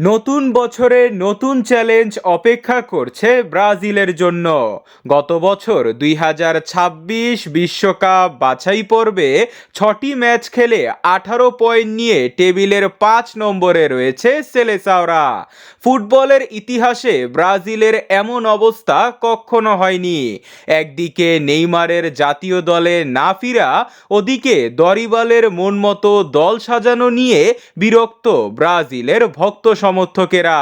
নতুন বছরে নতুন চ্যালেঞ্জ অপেক্ষা করছে ব্রাজিলের জন্য। গত বছর 2026 বিশ্বকাপ বাছাই পর্বে 6টি ম্যাচ খেলে 18 পয়েন্ট নিয়ে টেবিলের 5 নম্বরে রয়েছে সেলেসাওরা। ফুটবলের ইতিহাসে ব্রাজিলের এমন অবস্থা কখনো হয়নি। একদিকে নেইমারের জাতীয় দলে না ফিরা, ওদিকে দরিবালের মন মতো দল সাজানো নিয়ে বিরক্ত ব্রাজিলের ভক্ত সমর্থকেরা।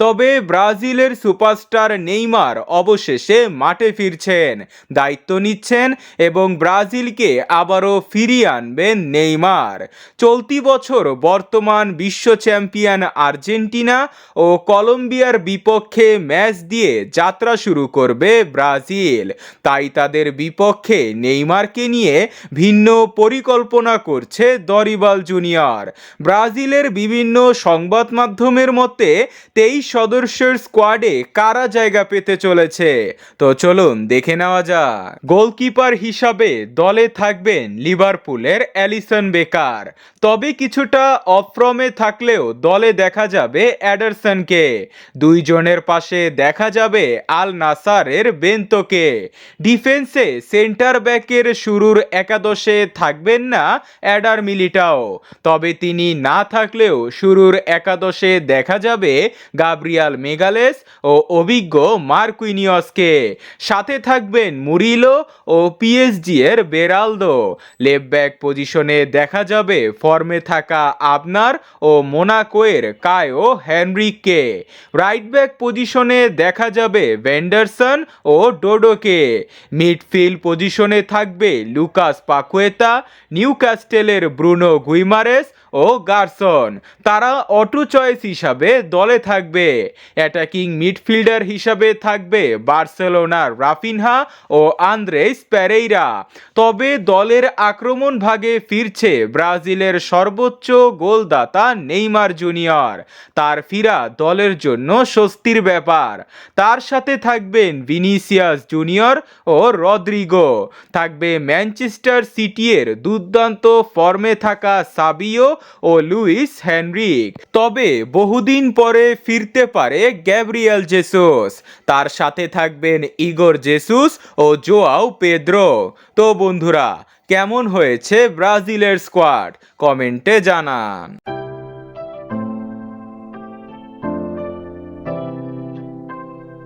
তবে ব্রাজিলের সুপারস্টার নেইমার অবশেষে মাঠে ফিরছেন, দায়িত্ব নিচ্ছেন এবং ব্রাজিলকে আবারও ফিরিয়ে আনবেন নেইমার। চলতি বছর বর্তমান বিশ্ব চ্যাম্পিয়ন আর্জেন্টিনা ও কলম্বিয়ার বিপক্ষে ম্যাচ দিয়ে যাত্রা শুরু করবে ব্রাজিল। তাই তাদের বিপক্ষে নেইমারকে নিয়ে ভিন্ন পরিকল্পনা করছে দরিবাল জুনিয়র। ব্রাজিলের বিভিন্ন সংবাদ মাধ্যমের মতে 23 সদস্যের স্কোয়াডে কারা জায়গা পেতে চলেছে, তো চলুন দেখে নেওয়া যাক। গোলকিপার হিসাবে দলে থাকবেন লিভারপুলের অ্যালিসন বেকার, তবে কিছুটা অফ ফর্মে থাকলেও দলে দেখা যাবে অ্যাডারসনকে। দুইজনের পাশে দেখা যাবে আল নাসারের বেন্তোকে। ডিফেন্সে সেন্টার ব্যাকের শুরুর একাদশে থাকবেন না অ্যাডার মিলিটাও, তবে তিনি না থাকলেও শুরুর একাদশে দেখা যাবে গাব্রিয়াল মেগালেস ও অভিজ্ঞ মার্কুইনিয়সকে। সাথে থাকবেন মুরিলো ও পিএসজি এর বেরালদো। লেফট ব্যাক পজিশনে দেখা যাবে ফর্মে থাকা আবনার ও মোনাকোয়ের কায়ো হেনরিককে। রাইট ব্যাক পজিশনে দেখা যাবে ভেন্ডারসন ও ডোডোকে। মিডফিল্ড পজিশনে থাকবে লুকাস পাকুয়েতা, নিউক্যাসটেলের ব্রুনো গুইমারেস ও গারসন। তারা অটো চয়েস হিসাবে দলে থাকবে। অ্যাটাকিং মিডফিল্ডার হিসাবে থাকবে বার্সেলোনার রাফিনহা ও আন্দ্রেস পেরেইরা। তবে দলের আক্রমণ ভাগে ফিরছে ব্রাজিলের সর্বোচ্চ গোলদাতা নেইমার জুনিয়র। তার ফিরা দলের জন্য স্বস্তির ব্যাপার। তার সাথে থাকবেন ভিনিসিয়াস জুনিয়র ও রদ্রিগো। থাকবে ম্যানচেস্টার সিটি এর দুর্দান্ত ফর্মে থাকা সাবিও ও লুইস হেনরিক। তবে বহুদিন পরে ফিরতে পারে গ্যাব্রিয়েল জেসুস। তার সাথে থাকবেন ইগোর জেসুস ও জোয়াও পেদ্রো। তো বন্ধুরা, কেমন হয়েছে ব্রাজিলের স্কোয়াড কমেন্টে জানান।